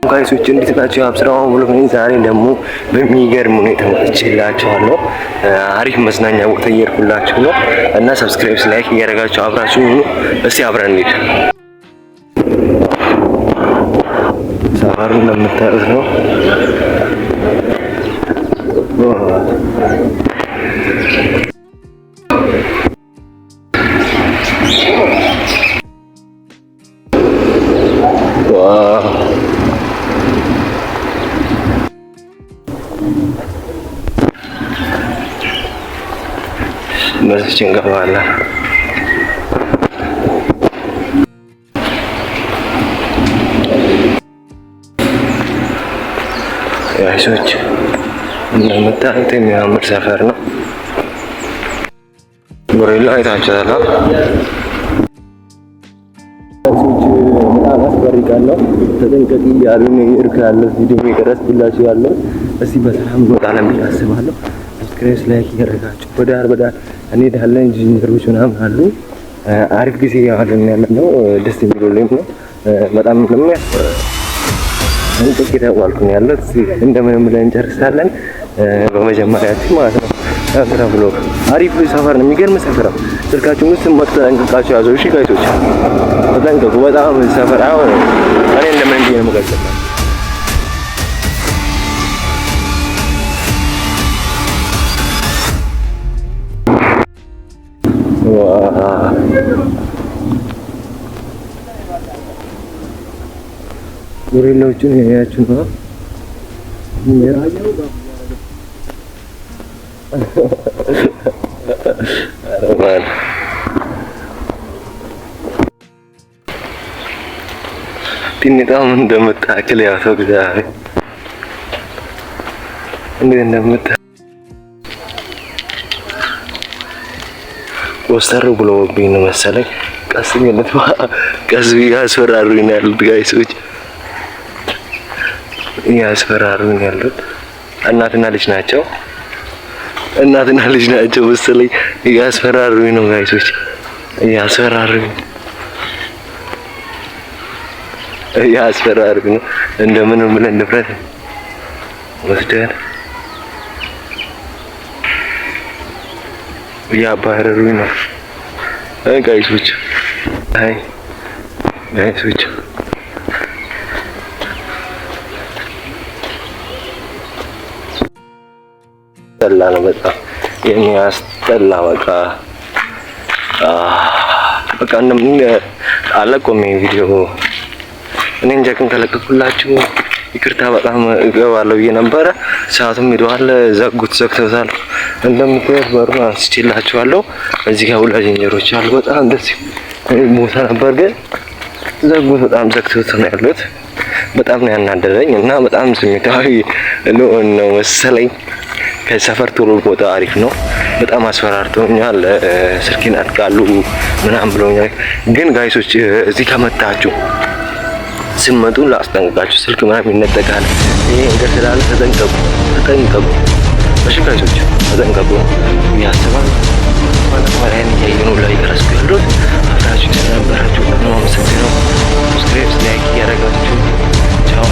ጋይሶች እንዴት ናቸው? አብስራው ብሎ ዛሬ ደግሞ በሚገርም ሁኔታ መጥቼላችኋለሁ። አሪፍ መዝናኛ ቦታ እየሄድኩላችሁ ነው እና ሰብስክራይብ፣ ላይክ እያደረጋችሁ አብራችሁ ሁኑ። እስቲ አብረን እንሂድ። ሰፈሩን እንደምታዩት ነው። በዚህ እንገባለን። ጋይሶች እንደምታዩት የሚያምር ሰፈር ነው። ጎሬላ አይታችኋል? በጣም አስፈሪቃለሁ። ተጠንቀቂ እያሉ ነው እየሄድኩ ያለው። ቪዲዮ እየቀረጽኩላችሁ ያለው። እስቲ በሰላም እንወጣለን ብዬ አስባለሁ። ሰብስክራይብ፣ ላይክ እያደረጋችሁ በዳር እንሄዳለን። ጂንጀሮች ምናምን አሉ። አሪፍ ጊዜ ያለን ነው። ደስ የሚሉልኝ ነው በጣም እንጥቂት ተዋልኩ ነው ያለው። እንደምንም ብለን እንጨርሳለን። በመጀመሪያችን ማለት ነው ሰፈራ ብሎግ አሪፍ ሰፈር ነው። የሚገርም ሰፈር ነው። ስልካችሁን ውስጥ ተጠንቅቃችሁ ያዙ። እሺ ጋይሶች ተጠንቀቁ። በጣም ሰፈር አሁን እኔ እንደምን እንዲህ ነው የምገልጸው። ጎሬላዎቹን ያያችሁ ነው። ቲኒጣም እንደምታክል ያው ሰው እግዚአብሔር እንዴት እንደምታ ወስተር ብሎብኝ ነው መሰለኝ። ቀስ ብዬ አስፈራሩኝ ነው ያሉት ጋይሶች፣ ያስፈራሩኝ ያሉት እናትና ልጅ ናቸው። መሰለኝ። ያስፈራሩኝ ነው ጋይሶች፣ ያስፈራሩኝ ነው። እንደምንም ብለን ንብረት ወስደን ያባረሩኝ ነው ጋይሶች። ጠላ ነው በጣም የሚያስጠላ። በቃ እንደምን አለቆም ቪዲዮ እኔ እንጃ ግን ከለቀኩላችሁ ይቅርታ በጣም እገባለሁ ብዬ ነበረ። ሰዓቱም ሄዷል። ዘግተውታል። እንደምታዩት በሩን አንስቼላችኋለሁ። እዚህ ጋር ሁላ ጂንጀሮች አሉ። በጣም ደስ ቦታ ነበር ግን ዘጉት። በጣም ዘግተውት ነው ያሉት። በጣም ነው ያናደረኝ እና በጣም ስሜታዊ ነው መሰለኝ። ከሰፈር ቶሎ ቦታ አሪፍ ነው። በጣም አስፈራርተውኛል። ስልኬን አጥቃሉ ምናምን ብለውኛል። ግን ጋይሶች እዚህ ከመጣችሁ ስመጡ ላስጠንቅቃችሁ፣ ስልክ ምናምን ይነጠቃል። ይሄ ነገር ስላለ ተጠንቀቁ። እሺ ጋይሶች ተጠንቀቁ። ያስባል ማለት ማርያም እያየሁ ላይ ቀረስኩ ያሉት አብራችሁ ስለነበራችሁ በጣም አመሰግናለሁ። ሰብስክራይብ፣ ላይክ እያደረጋችሁ ቻው።